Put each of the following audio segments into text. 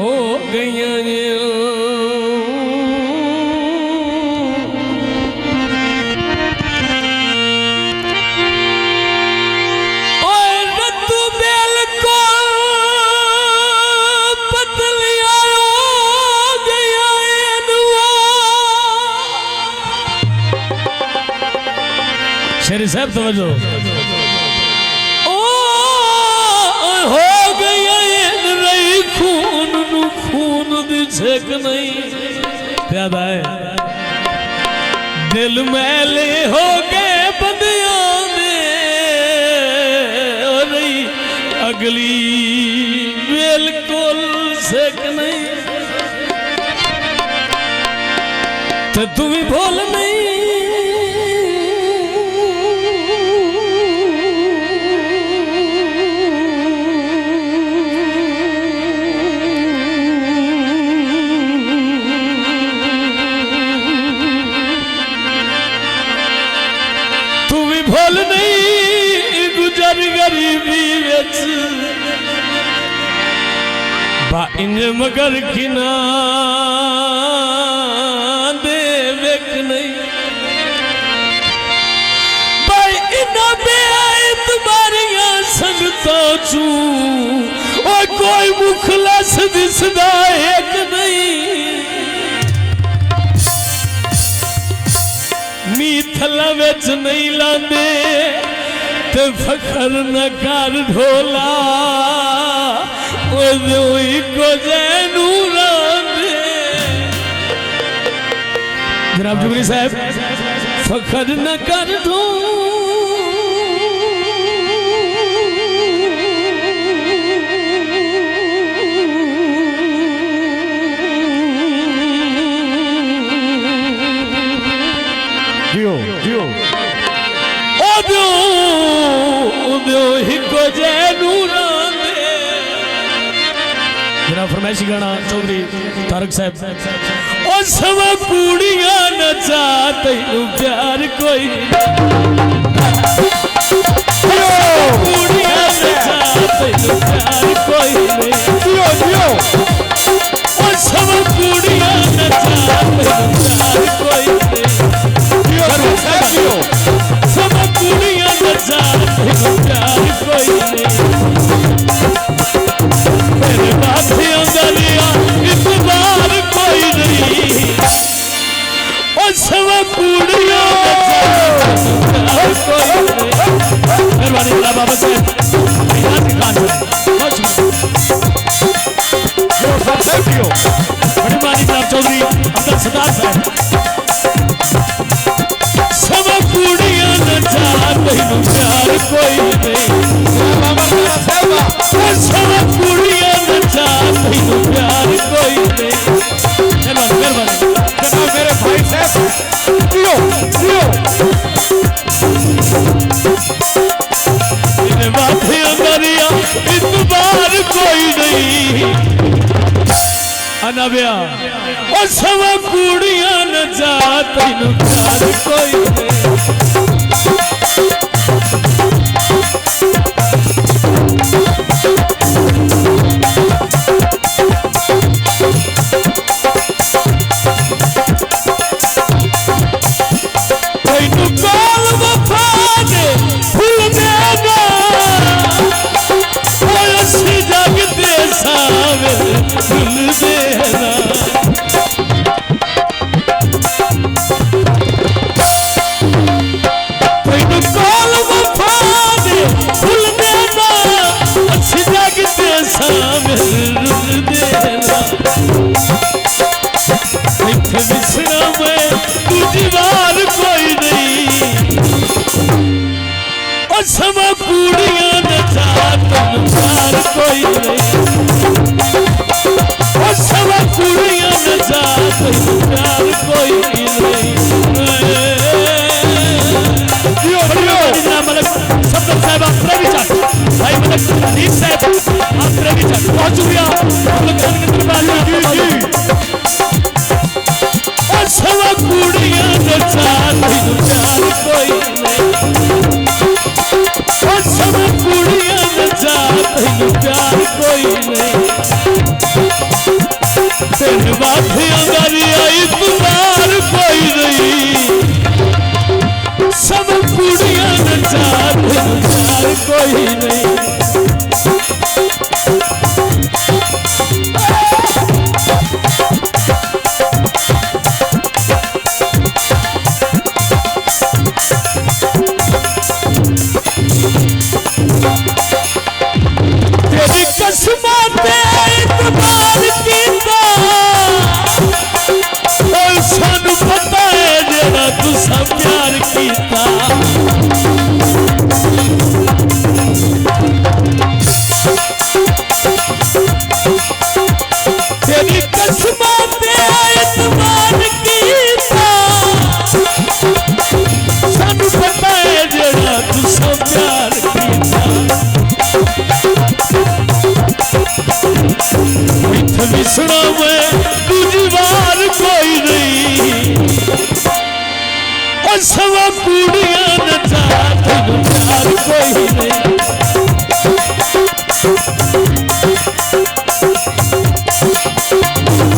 हो गई शेरी साहब समझो हो गया रही खून नु खून दिछे कि नहीं याद आए दिल मैले हो गए बंदियां दे रही अगली बिल्कुल से कि नहीं तो तू भी भूल नहीं भूल नहीं गुजर गरीबी विच बा इंज मगर किना दे वेक नहीं भाई इना बेआई तुम्हारियां संगता चू और कोई मुखलस दिसदा एक नहीं मीठला विच नहीं लांदे ते फखर न कर ढोला ओई को जैनू रांदे जनाब जुगरी साहब फखर न कर ढोला फरमाइशी गाना चौधरी तारक साहब ओ सब कुड़ियां नचा तैनू प्यार कोई कुड़ियां नचा तैनू प्यार कोई नहीं ओ सब कुड़ियां नचा तैनू प्यार कोई नहीं सब कुड़ियां नचा तैनू प्यार कोई नहीं मेरे माथे अंदरिया इतबार कोई नहीं और सब कुड़ियों मेहरबानी बाबा से बड़ी मानी जनाब चौधरी अब्दुल सत्तार साहब सब कुड़ियों नचा तैनू प्यार कोई नहीं सब कुड़ियां नचा तैनू प्यार कोई नहीं मेहरबानी जनाब मेरे भाई साहब मेरे माथे अंदरिया इतबार कोई नहीं अनबिया और सब कुड़ियां नचा तैनू प्यार कोई नहीं सब कुड़ियां नचा तैनू प्यार कोई नहीं सब कुड़ियां नचा तैनू प्यार कोई नहीं मलक सफदर साहब आप प्रेमी चाट भाई मलक अजीब साहब आप प्रेमी चाट बहुत शुक्रिया सब कुड़ियां नचा तैनू प्यार कोई नहीं सब कुड़ियां नचा तैनू प्यार कोई नहीं प्यार कोई नहीं। तेरी कसमत इतबार कीता और सानू पता है जेड़ा तुसा प्यार कीता। तेरी कसमत इतबार कीता सानू पता है जेड़ा तुसा प्यार कीता। सुना मैं दूजी बार कोई नहीं और सवा कुड़ियां नचा तेनू प्यार कोई नहीं।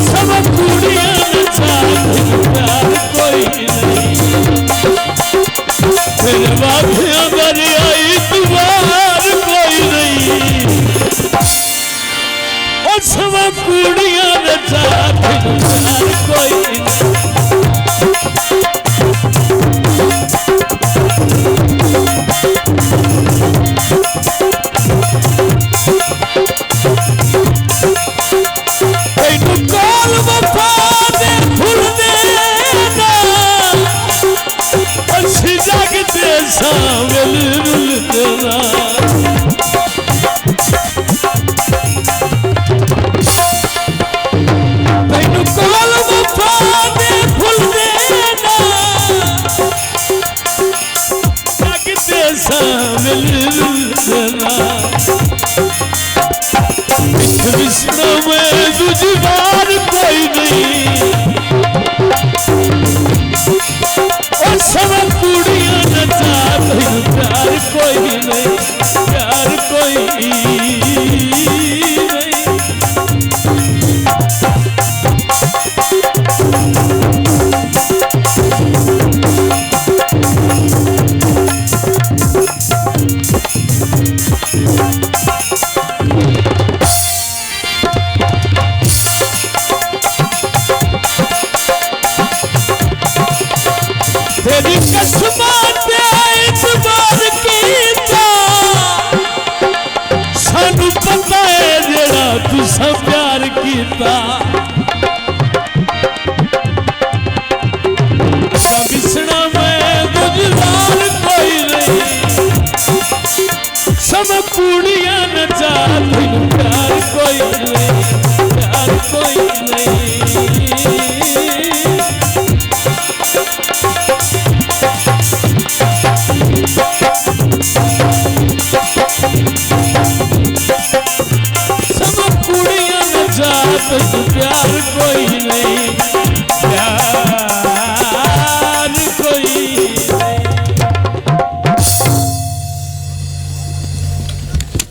सवा कुड़ियां नचा तेनू प्यार कोई नहीं। तेरे वादियां बारी आई दुबार कोई नहीं और सवा कुड़ियां नचा तेनू प्यार कोई नहीं। तेनू कौल वफा दे भुल देना अच्छी जगते सावल रुल देना। कृष्ण में दूजी बार कोई नहीं और सब कुड़ियां नचा तेनू प्यार कोई नहीं। प्यार कोई नहीं। तेरी कसमत इतबार कीता सानू पता है जेड़ा तुसा प्यार कीता। बिसना में गुजरार कोई नहीं सब कुड़ियां नचा तेनू प्यार कोई नहीं। प्यार कोई नहीं। सब कुड़ियां नचा तेनू प्यार कोई